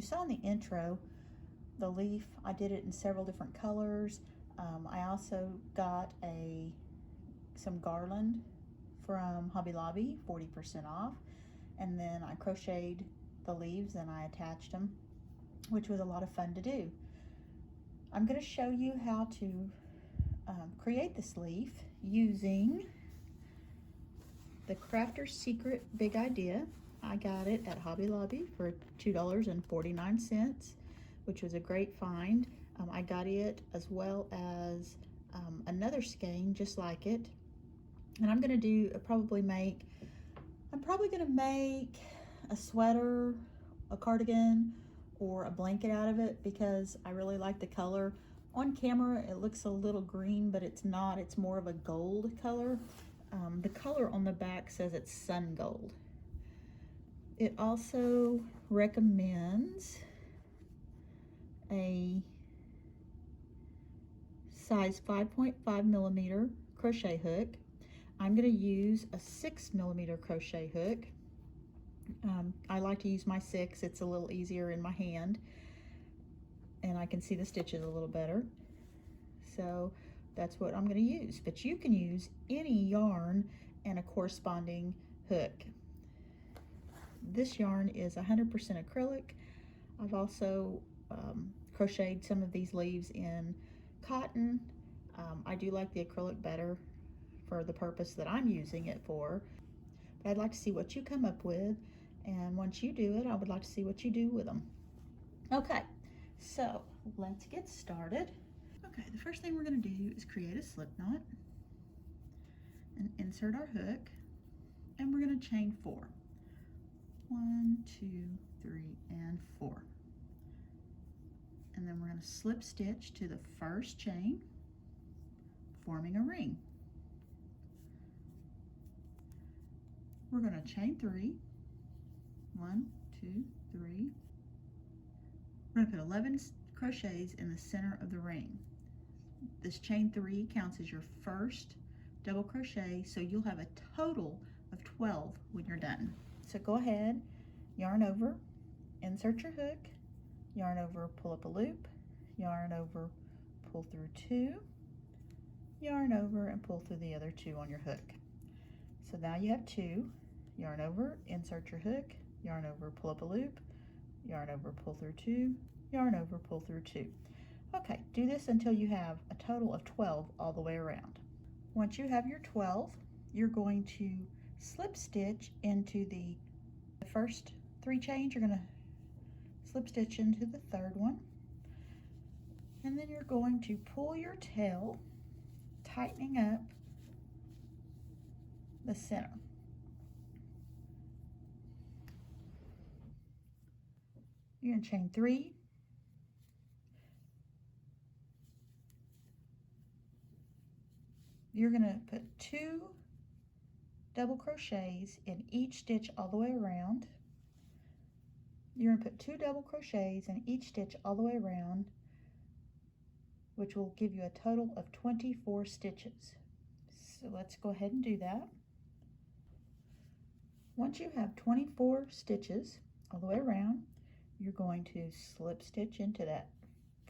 saw in the intro, the leaf, I did it in several different colors. I also got some garland from Hobby Lobby, 40% off. And then I crocheted the leaves and I attached them, which was a lot of fun to do. I'm going to show you how to create this leaf using the Crafter's Secret Big Idea. I got it at Hobby Lobby for $2.49, which was a great find. I got it as well as another skein just like it. And I'm going to probably make a sweater, a cardigan, or a blanket out of it because I really like the color. On camera it looks a little green, but it's not. It's more of a gold color. The color on the back says it's sun gold. It also recommends a size 5.5 millimeter crochet hook. I'm going to use a 6 millimeter crochet hook. I like to use my 6. It's a little easier in my hand and I can see the stitches a little better. So that's what I'm going to use, but you can use any yarn and a corresponding hook. This yarn is 100% acrylic. I've also crocheted some of these leaves in cotton. I do like the acrylic better for the purpose that I'm using it for, but I'd like to see what you come up with, and once you do it, I would like to see what you do with them. Okay, so let's get started. Okay, the first thing we're going to do is create a slip knot and insert our hook, and we're going to chain 4. 1, 2, 3, and 4. And then we're going to slip stitch to the first chain, forming a ring. We're going to chain 3. 1, 2, 3. We're going to put 11 crochets in the center of the ring. This chain 3 counts as your first double crochet, so you'll have a total of 12 when you're done. So go ahead, yarn over, insert your hook, yarn over, pull up a loop, yarn over, pull through 2, yarn over, and pull through the other 2 on your hook. So now you have 2, yarn over, insert your hook, yarn over, pull up a loop, yarn over, pull through 2, yarn over, pull through 2. Okay, do this until you have a total of 12 all the way around. Once you have your 12, you're going to slip stitch into the first 3 chains. You're going to slip stitch into the third one, and then you're going to pull your tail, tightening up the center. You're going to chain 3, you're going to put 2 double crochets in each stitch all the way around. You're going to put 2 double crochets in each stitch all the way around, which will give you a total of 24 stitches. So let's go ahead and do that. Once you have 24 stitches all the way around, you're going to slip stitch into that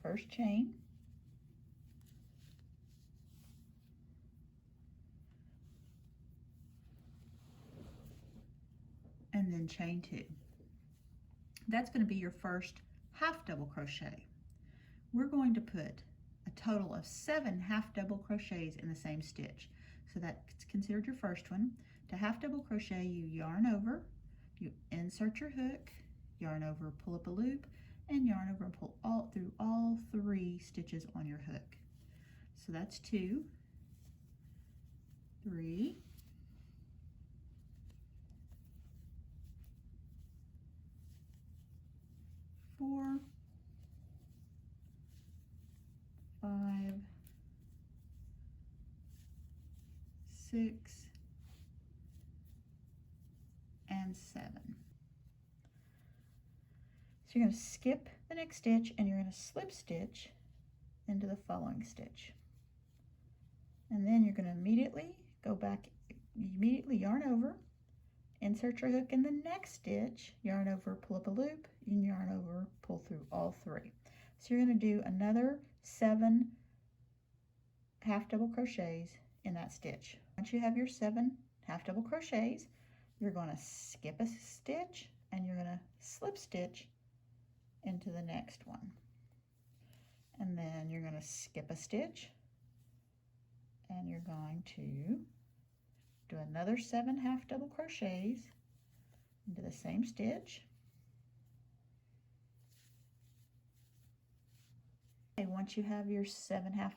first chain, and then chain 2. That's going to be your first half double crochet. We're going to put a total of 7 half double crochets in the same stitch. So that's considered your first one. To half double crochet, you yarn over, you insert your hook, yarn over, pull up a loop, and yarn over and pull through all 3 stitches on your hook. So that's 2, 3, 4, 5, 6, and 7. So you're going to skip the next stitch and you're going to slip stitch into the following stitch. And then you're going to immediately go back, immediately yarn over, insert your hook in the next stitch, yarn over, pull up a loop, and yarn over, pull through all 3. So you're going to do another 7 half double crochets in that stitch. Once you have your 7 half double crochets, you're going to skip a stitch and you're going to slip stitch into the next one. And then you're going to skip a stitch and you're going to do another 7 half double crochets into the same stitch. Okay, once you have your 7 half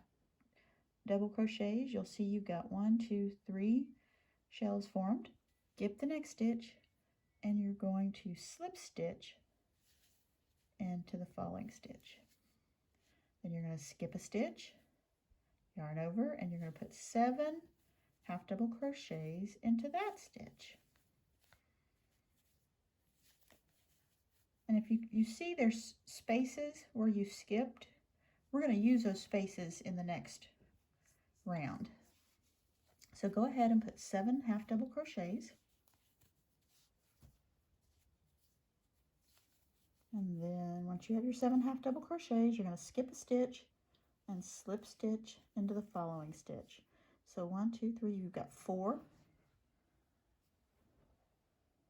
double crochets, you'll see you've got 1, 2, 3 shells formed. Skip the next stitch and you're going to slip stitch into the following stitch. Then you're going to skip a stitch, yarn over, and you're going to put 7 half double crochets into that stitch. And if you see there's spaces where you skipped, we're going to use those spaces in the next round. So go ahead and put 7 half double crochets. And then once you have your 7 half double crochets, you're going to skip a stitch and slip stitch into the following stitch. So 1, 2, 3, you've got 4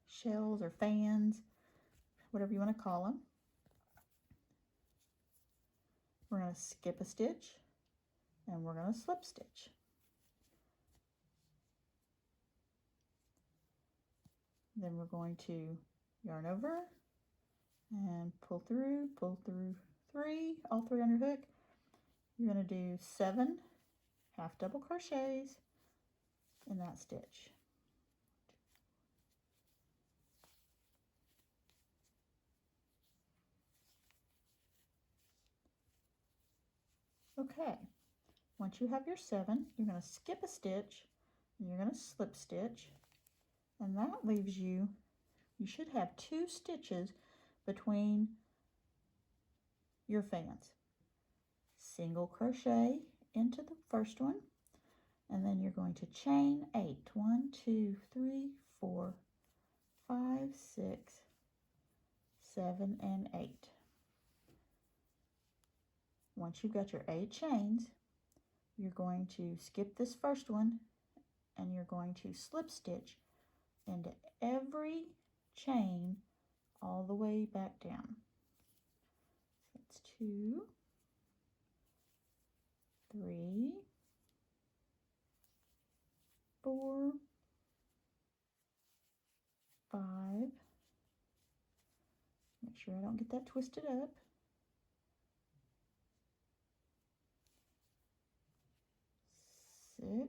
shells or fans, whatever you want to call them. We're going to skip a stitch and we're going to slip stitch. Then we're going to yarn over and pull through 3, all 3 on your hook. You're going to do 7 half double crochets in that stitch. Okay, once you have your 7, you're going to skip a stitch and you're going to slip stitch, and that leaves you should have 2 stitches between your fans. Single crochet into the first one, and then you're going to chain 8. 1, 2, 3, 4, 5, 6, 7, and 8. Once you've got your 8 chains, you're going to skip this first one and you're going to slip stitch into every chain all the way back down. So that's 2, 3, 4, 5. Make sure I don't get that twisted up. 6.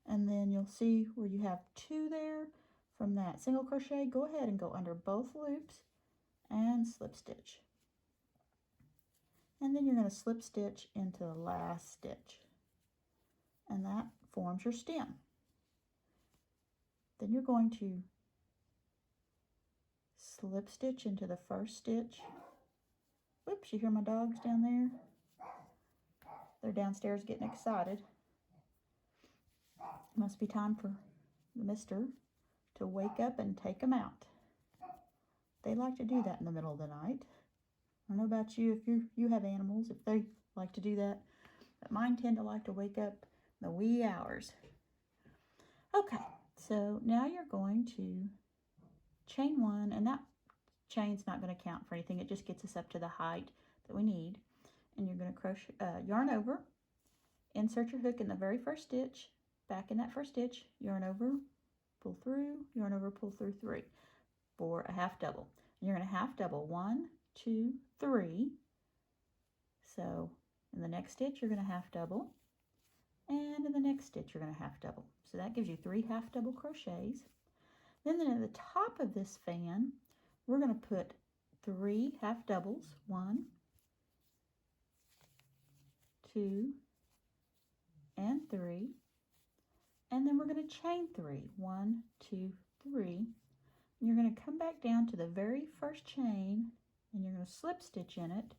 And then you'll see where you have 2 there from that single crochet. Go ahead and go under both loops and slip stitch. And then you're going to slip stitch into the last stitch. And that forms your stem. Then you're going to slip stitch into the first stitch. Whoops, you hear my dogs down there? They're downstairs getting excited. Must be time for the mister to wake up and take them out. They like to do that in the middle of the night. I don't know about you, if you have animals, if they like to do that, but mine tend to like to wake up in the wee hours. Okay, so now you're going to chain 1, and that chain's not going to count for anything. It just gets us up to the height that we need. And you're going to crochet, yarn over, insert your hook in the very first stitch, back in that first stitch, yarn over, pull through, yarn over, pull through 3 for a half double. And you're going to half double 1, 2, 3. So in the next stitch you're going to half double, and in the next stitch you're going to half double. So that gives you 3 half double crochets. Then at the top of this fan we're going to put 3 half doubles, 1, 2, and 3, and then we're going to chain 3, 1, 2, 3, and you're going to come back down to the very first chain and you're going to slip stitch in it,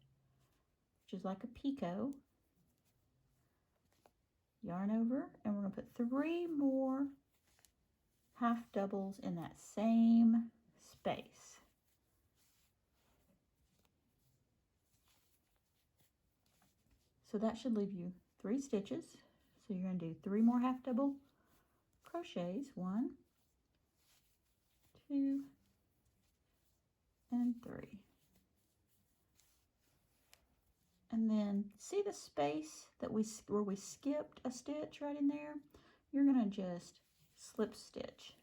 which is like a picot, yarn over, and we're going to put 3 more half doubles in that same space. So that should leave you 3 stitches. So you're going to do 3 more half double crochets, 1, 2, and 3. And then see the space that where we skipped a stitch right in there? You're going to just slip stitch.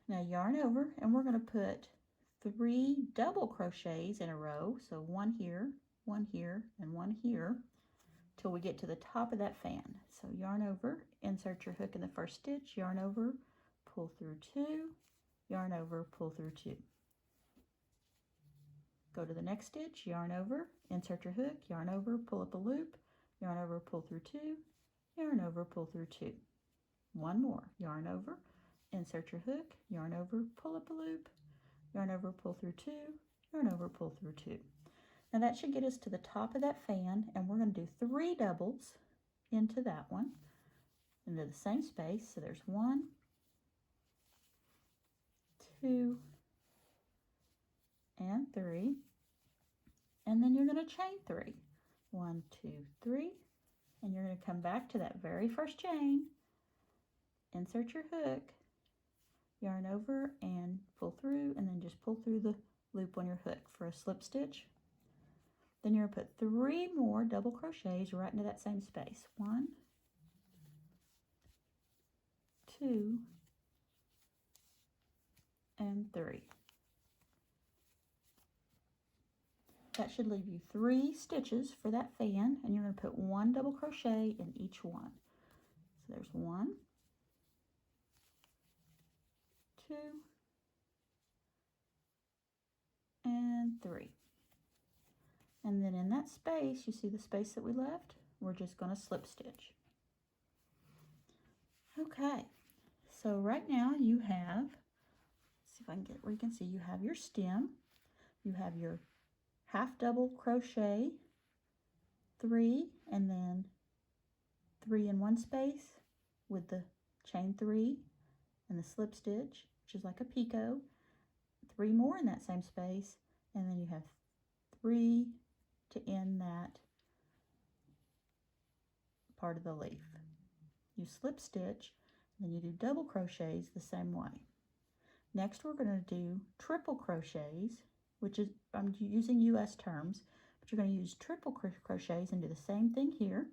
Now yarn over, and we're going to put 3 double crochets in a row. So 1 here, 1 here, and 1 here, till we get to the top of that fan. So yarn over, insert your hook in the first stitch, yarn over, pull through 2, yarn over, pull through 2. Go to the next stitch, yarn over, insert your hook, yarn over, pull up a loop, yarn over, pull through 2, yarn over, pull through 2. 1 more, yarn over, insert your hook, yarn over, pull up a loop, yarn over, pull through 2, yarn over, pull through 2. Now that should get us to the top of that fan, and we're going to do 3 doubles into that one, into the same space. So there's 1, 2, and 3. And then you're going to chain 3. 1, 2, 3. And you're going to come back to that very first chain, insert your hook, yarn over and pull through, and then just pull through the loop on your hook for a slip stitch. Then you're going to put 3 more double crochets right into that same space. 1, 2, and 3. That should leave you 3 stitches for that fan, and you're going to put 1 double crochet in each one. So there's 1, 2, and 3. And then in that space, you see the space that we left? We're just going to slip stitch. Okay, so right now you have, let's see if I can get where you can see, you have your stem, you have your half double crochet, 3, and then 3 in one space with the chain 3 and the slip stitch, which is like a picot, 3 more in that same space, and then you have 3 to end that part of the leaf. You slip stitch, then you do double crochets the same way. Next we're going to do triple crochets, which is, I'm using US terms, but you're going to use triple crochets and do the same thing here.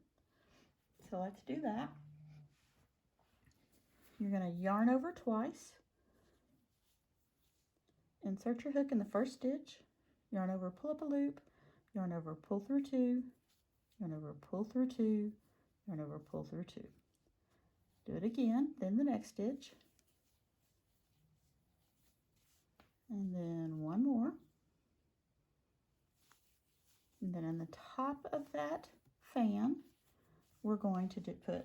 So let's do that. You're going to yarn over twice, insert your hook in the first stitch, yarn over, pull up a loop, yarn over, pull through 2, yarn over, pull through 2, yarn over, pull through 2. Do it again, then the next stitch, and then 1 more. And then on the top of that fan, we're going to put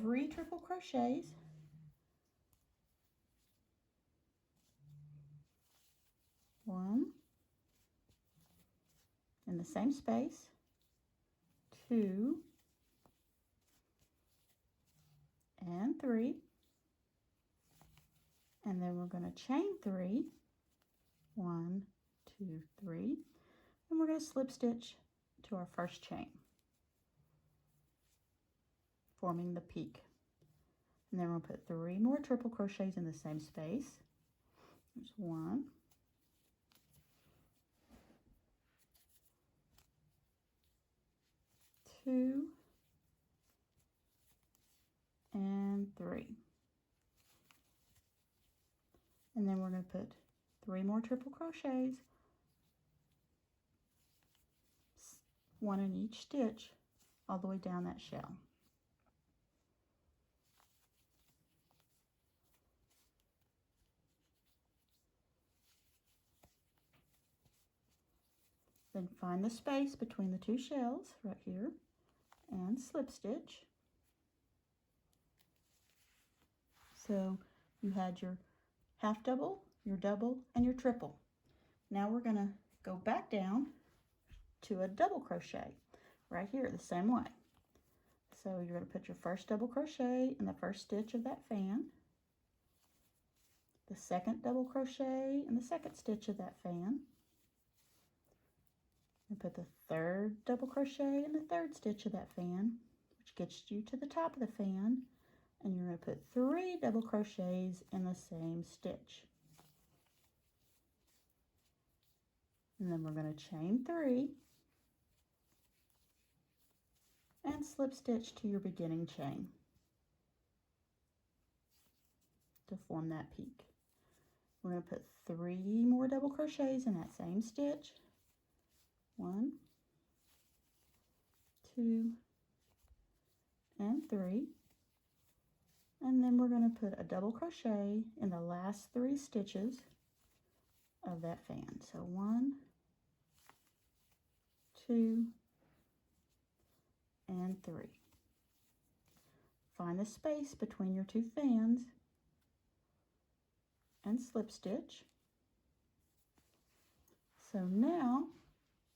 3 triple crochets, one in the same space, 2, and 3, and then we're going to chain 3, 1, 2, 3, and we're going to slip stitch to our first chain, forming the peak. And then we'll put 3 more triple crochets in the same space. There's 1, 2, and 3. And then we're going to put 3 more triple crochets, 1 in each stitch, all the way down that shell. Then find the space between the 2 shells right here and slip stitch. So you had your half double, your double, and your triple. Now we're going to go back down to a double crochet right here the same way. So you're going to put your first double crochet in the first stitch of that fan, the second double crochet in the second stitch of that fan, and put the third double crochet in the third stitch of that fan, which gets you to the top of the fan, and you're going to put 3 double crochets in the same stitch. And then we're going to chain 3 and slip stitch to your beginning chain to form that peak. We're going to put 3 more double crochets in that same stitch. 1, 2, and 3. And then we're going to put a double crochet in the last 3 stitches of that fan. So 1, 2, and 3. Find the space between your 2 fans and slip stitch. So now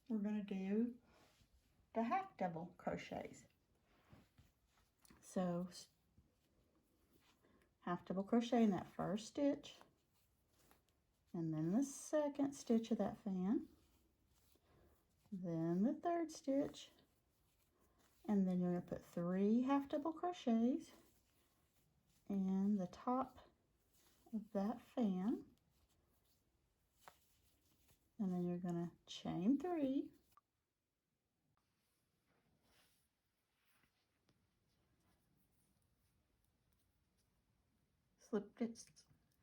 we're going to do the half double crochets. So half double crochet in that first stitch, and then the second stitch of that fan, then the third stitch, and then you're going to put 3 half double crochets in the top of that fan, and then you're going to chain 3,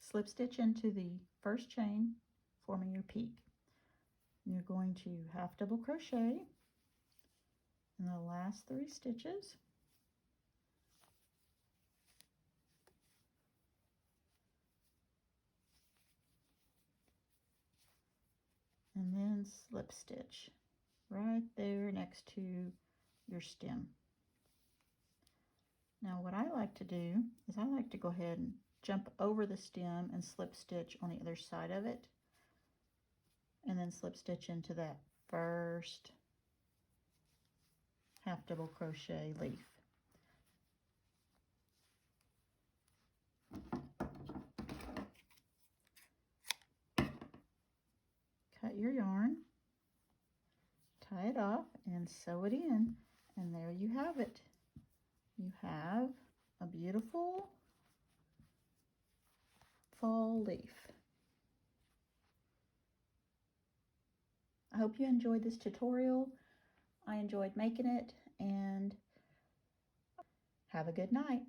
slip stitch into the first chain, forming your peak. And you're going to half double crochet in the last 3 stitches, and then slip stitch right there next to your stem. Now what I like to do is I like to go ahead and jump over the stem and slip stitch on the other side of it, and then slip stitch into that first half double crochet leaf. Cut your yarn, tie it off, and sew it in, and there you have it. You have a beautiful fall leaf. I hope you enjoyed this tutorial. I enjoyed making it, and have a good night.